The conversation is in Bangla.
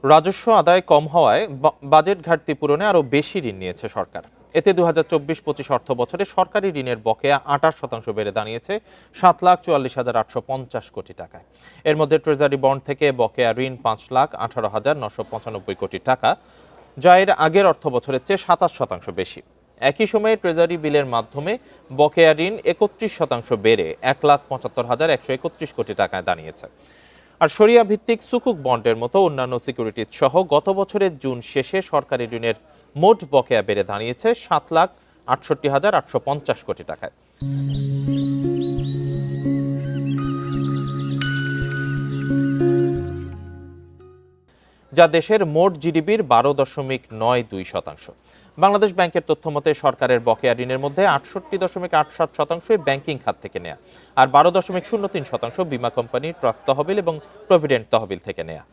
রাজস্ব আদায় কম হওয়ায় বাজেট ঘাটতি পূরণে আরও বেশি ঋণ নিয়েছে সরকার। এতে ২০২৪-২৫ অর্থ বছরে সরকারি ঋণের বকেয়া ২৮% বেড়ে দাঁড়িয়েছে ৭,৪৪,৮৫০ কোটি টাকায়। এর মধ্যে ট্রেজারি বন্ড থেকে বকেয়া ঋণ ৫,১৮,৯৯৫ কোটি টাকা, যা এর আগের অর্থ বছরের চেয়ে ২৭% বেশি। একই সময়ে ট্রেজারি বিলের মাধ্যমে বকেয়া ঋণ ৩১% বেড়ে ১,৭৫,১৩১ কোটি টাকায় দাঁড়িয়েছে। আর শরিয়া ভিত্তিক সুকুক বন্ডের মতো অন্যান্য সিকিউরিটিজ সহ গত বছরের জুন শেষে সরকারি ঋণের মোট বকেয়া বেড়ে দাঁড়িয়েছে ৭,৬৮,৮৫০ কোটি টাকায়। যা দেশের মোট জিডিপির ১২.৯২%। বাংলাদেশ ব্যাংকের তথ্য মতে সরকারের বকেয়া ঋণের মধ্যে ৬৮.৮৭% ব্যাংকিং খাত থেকে নেয়া, আর ১২.০৩% বীমা কোম্পানি, ট্রাস্ট তহবিল এবং প্রভিডেন্ট তহবিল থেকে নেয়া।